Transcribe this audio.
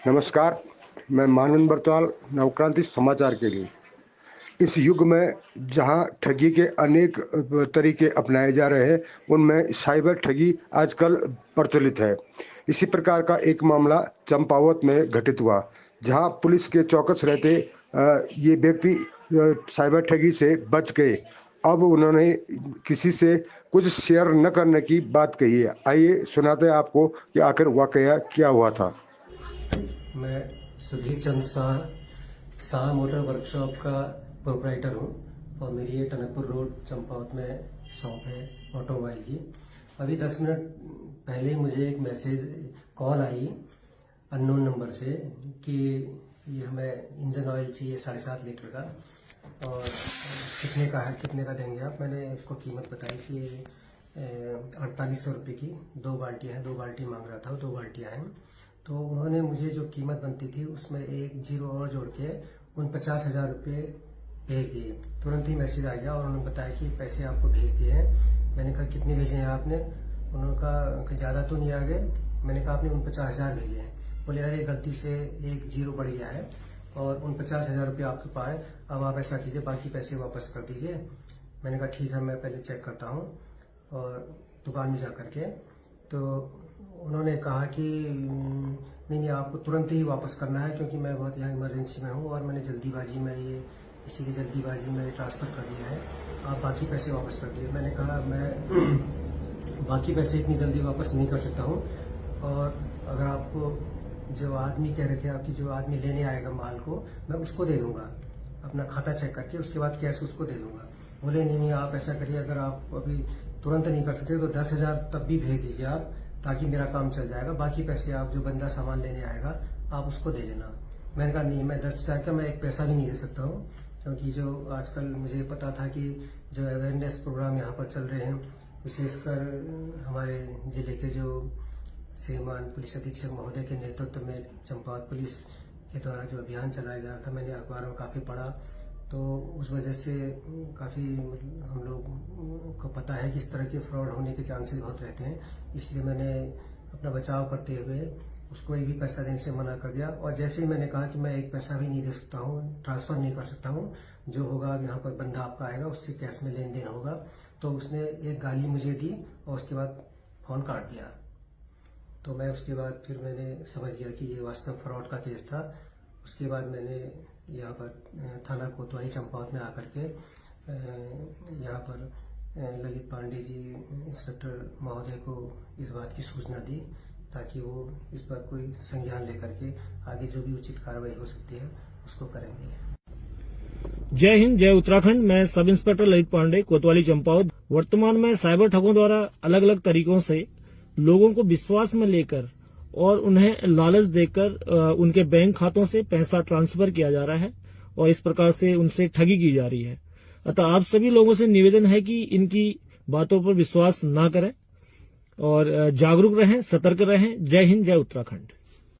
नमस्कार, मैं मानवेंद्र बरतवाल, नवक्रांति समाचार के लिए। इस युग में जहां ठगी के अनेक तरीके अपनाए जा रहे हैं, उनमें साइबर ठगी आजकल प्रचलित है। इसी प्रकार का एक मामला चंपावत में घटित हुआ, जहां पुलिस के चौकस रहते ये व्यक्ति साइबर ठगी से बच गए। अब उन्होंने किसी से कुछ शेयर न करने की बात कही है। आइए सुनाते हैं आपको कि आखिर वाकया क्या हुआ था। मैं सुधीर चंद शाह मोटर वर्कशॉप का प्रोपराइटर हूँ और मेरी ये टनकपुर रोड चंपावत में शॉप है ऑटोमोबाइल की। अभी 10 मिनट पहले मुझे एक कॉल आई अननोन नंबर से कि ये हमें इंजन ऑयल चाहिए 7.5 लीटर का और कितने का देंगे आप। मैंने उसको कीमत बताई कि 4800 रुपये की 2 बाल्टियाँ हैं, 2 बाल्टी मांग रहा था, 2 बाल्टियाँ हैं। तो उन्होंने मुझे जो कीमत बनती थी उसमें एक जीरो और जोड़ के 49,000 रुपये भेज दिए। तुरंत ही मैसेज आ गया और उन्होंने बताया कि पैसे आपको भेज दिए हैं। मैंने कहा कितने भेजे हैं आपने? उन्होंने कहा कि ज़्यादा तो नहीं आ गए। मैंने कहा आपने 49,000 भेजे हैं। बोले अरे गलती से एक जीरो बढ़ गया है और 49,000 रुपये आपके पास है, अब आप ऐसा कीजिए बाकी पैसे वापस कर दीजिए। मैंने कहा ठीक है, मैं पहले चेक करता हूँ और दुकान में जा करके। तो उन्होंने कहा कि नहीं आपको तुरंत ही वापस करना है क्योंकि मैं बहुत यहाँ इमरजेंसी में हूँ और मैंने जल्दीबाजी में इसी की जल्दीबाजी में ट्रांसफ़र कर दिया है, आप बाकी पैसे वापस कर दिए। मैंने कहा मैं बाकी पैसे इतनी जल्दी वापस नहीं कर सकता हूँ और अगर आपको जो आदमी कह रहे थे आपकी जो आदमी लेने आएगा माल को, मैं उसको दे दूँगा, अपना खाता चेक करके उसके बाद कैश उसको दे दूँगा। बोले नहीं आप ऐसा करिए, अगर आप अभी तुरंत नहीं कर सकते तो 10,000 तब भी भेज दीजिए आप, ताकि मेरा काम चल जाएगा। बाकी पैसे आप जो बंदा सामान लेने आएगा आप उसको दे देना। मैंने कहा नहीं, मैं 10,000 का मैं एक पैसा भी नहीं दे सकता हूँ, क्योंकि जो आजकल मुझे पता था कि जो अवेयरनेस प्रोग्राम यहाँ पर चल रहे हैं, विशेषकर हमारे ज़िले के जो श्रीमान पुलिस अधीक्षक महोदय के नेतृत्व में चंपावत पुलिस के द्वारा जो अभियान चलाया जा रहा था, मैंने अखबार में काफ़ी पढ़ा, तो उस वजह से काफ़ी हम लोग को पता है कि इस तरह के फ्रॉड होने के चांसेस बहुत रहते हैं। इसलिए मैंने अपना बचाव करते हुए उसको एक भी पैसा देने से मना कर दिया। और जैसे ही मैंने कहा कि मैं एक पैसा भी नहीं दे सकता हूँ, ट्रांसफ़र नहीं कर सकता हूँ, जो होगा यहाँ पर बंदा आपका आएगा उससे कैश में लेन देन होगा, तो उसने एक गाली मुझे दी और उसके बाद फ़ोन काट दिया। तो मैं उसके बाद फिर मैंने समझ गया कि ये वास्तव फ्रॉड का केस था। उसके बाद मैंने यहाँ पर थाना कोतवाली चंपावत में आकर के यहाँ पर ललित पांडे जी इंस्पेक्टर महोदय को इस बात की सूचना दी, ताकि वो इस पर कोई संज्ञान लेकर के आगे जो भी उचित कार्रवाई हो सकती है उसको करेंगे। जय हिंद, जय उत्तराखंड। मैं सब इंस्पेक्टर ललित पांडे, कोतवाली चंपावत। वर्तमान में साइबर ठगों द्वारा अलग अलग तरीकों से लोगों को विश्वास में लेकर और उन्हें लालच देकर उनके बैंक खातों से पैसा ट्रांसफर किया जा रहा है और इस प्रकार से उनसे ठगी की जा रही है। अतः आप सभी लोगों से निवेदन है कि इनकी बातों पर विश्वास ना करें और जागरूक रहें, सतर्क रहें। जय हिंद, जय उत्तराखंड।